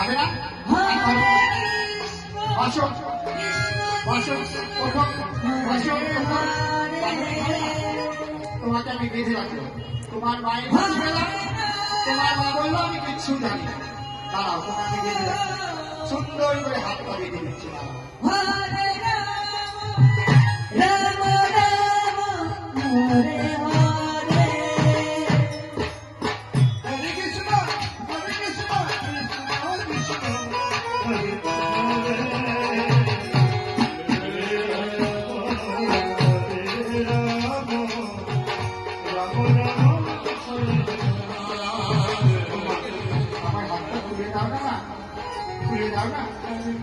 খাবে না? বসো বসো, ওঠো বসো। তোমাকে আমি বেঁধে রাখবো, তোমার মায়ের কাছে গেলাম, তোমার মা বললো আমি কিচ্ছু জানি না। দাঁড়াও, তোমাকে বেঁধে রাখবো, সুন্দর করে হাতটা বেঁধে দিচ্ছি।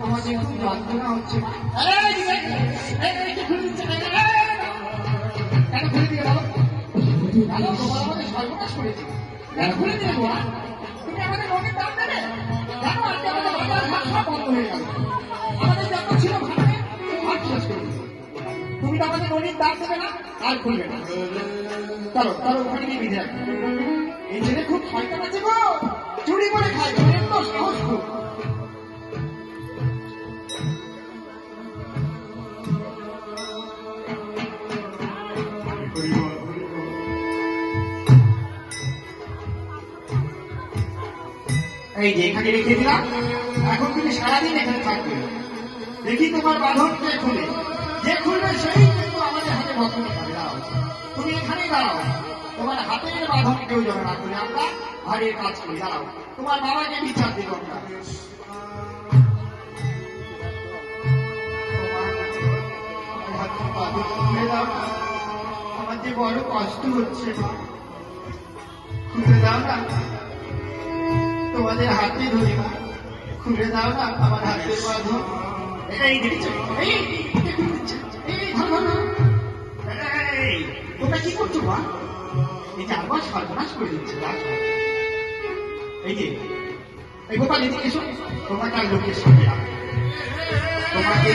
আমাদের খুব যন্ত্রণা হচ্ছে। কেন খুলে দিয়ে বলো? তোমার আমাদের সর্বনাশ করেছে, কেন খুলে দিয়ে বলো? তুমি আমাদের রোগের দাম দেবে? দেখো আজকে আমাদের বাজার ঘাট সব বন্ধ হয়ে গেল, আমাদের যত ছিল ভাবে ভাগ শেষ করে দিল। তুমি তো আমাদের রোগের দাম দেবে না, আর খুলবে না। চলো চলো, ওখানে গিয়ে বিধে রাখবে। এই ছেলে খুব শয়তান আছে গো, চুরি করে খায়, এত সাহস খুব। এই যে এখানে রেখে দিলাম, এখন তুমি সারাদিন এখানে থাকবে। দেখি তোমার বাঁধনকে খুলে, যে খুলবে সেই কিন্তু আমাদের হাতে বন্ধনে খাবে। দাঁড়াও, তুমি এখানেই দাঁড়াও, তোমার হাতের বাঁধন কেউ যেন না করে আমরা ঘরের কাজ করি। দাঁড়াও, তোমার বাবাকে বিচার দেবো আমরা। আমার যে বড় কষ্ট হচ্ছে, খুলে দাও না, তোমাদের হাতে ধরি না, খুলে দাও না আমার হাতের বাঁধন। এই দেখছো, তোমরা কি করছো মা? এই যে আবার সর্বনাশ করে দিচ্ছে। এই যে এই গোপাল, এদিকে এসো, তোমাকে আর লোকের সঙ্গে তোমাকে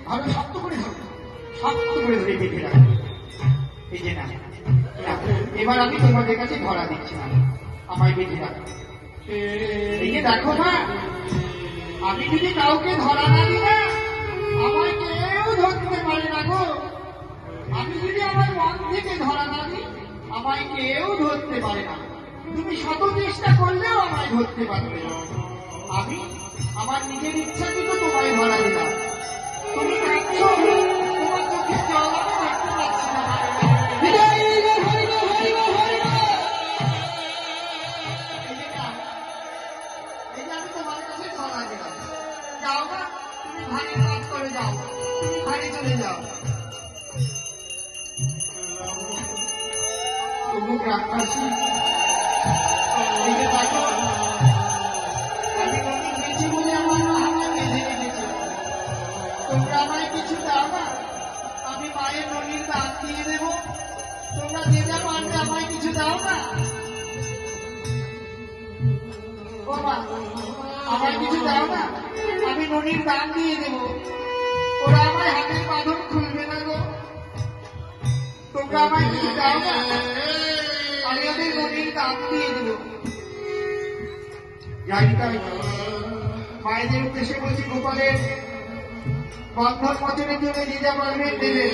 ভালো শক্ত করে ধরো, শক্ত করে ধরে বেঁধে রাখো। এই যে না, এবার আমি তোমাদের কাছে ধরা দিচ্ছি না, আমায় বেঁধে রাখো। এই যে দেখো মা, আমি যদি কাউকে ধরা না দিই না, আমায় কেউ ধরতে পারে না গো। আমি যদি আমার মন থেকে ধরা না দিই, আমায় কেউ ধরতে পারে না। তুমি শত চেষ্টা করলেও আমায় ধরতে পারবে না। আমি আমার নিজের ইচ্ছা কিন্তু তোমায় ধরা দিলাম। তুমি কাঁদছো, তোমার চোখের জল আমি দেখতে পাচ্ছি না। আমি তোমার কাছে ধরা দিলাম, যাও না, তুমি ঘরে কাজ করে যাও, তুমি ঘরে চলে যাও। তবু গ্রামবাসী, এই যে দেখো, আমি নদীর বেঁচে বলে আমার মা আমায় বেঁধে রেখেছে। তোমরা আমায় কিছু দাও না, আমি মায়ের নদীর দান দিয়ে দেব। তোমরা যে যা পারবে আমায় কিছু দাও না। ও মা, আমায় কিছু দাও না, আমি নদীর দান দিয়ে দেব। ওরা আমায় হাতের বাঁধন খুলবে না গো। তোমরা আমায় কিছু দাও না, আমি ওদের নদীর দান দিয়ে দেব। মায়েদের উদ্দেশ্যে বলছি, গোপালের বন্ধন বছরের জন্য যে যা পারবেন দেবে।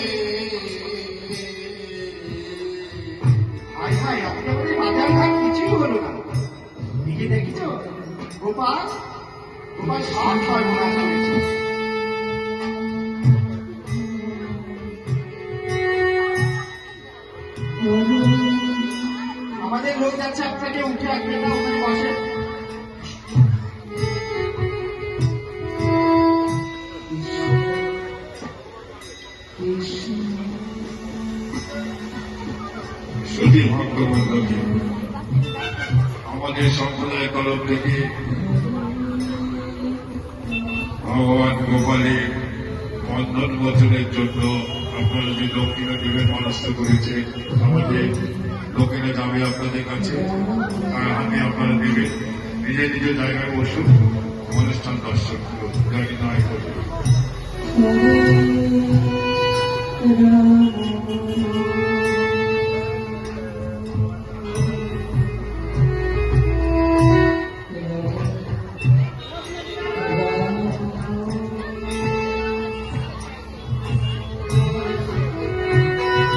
হায় হায়, আপনি আমাদের বাজার ঘাট কিছুই হলো না। দিকে দেখেছ গোপাল, গোপাল সব সর্বনাশ হয়েছে। আমাদের লোক যাচ্ছে, আপনাকে উঠে আসবেন না, ওখানে বসে। আমাদের সম্প্রদায় তরফ থেকে ভগবান গোপালের বন্ধন বছরের জন্য আপনারা যে দক্ষিণা দেবের মনস্থ করেছে, আমাদের লোকেরা যাবে আপনাদের কাছে, আর হাতে আপনারা দেবেন। নিজের নিজের জায়গায় বসুন, অনুষ্ঠান দর্শক গাড়ি নয় করবে।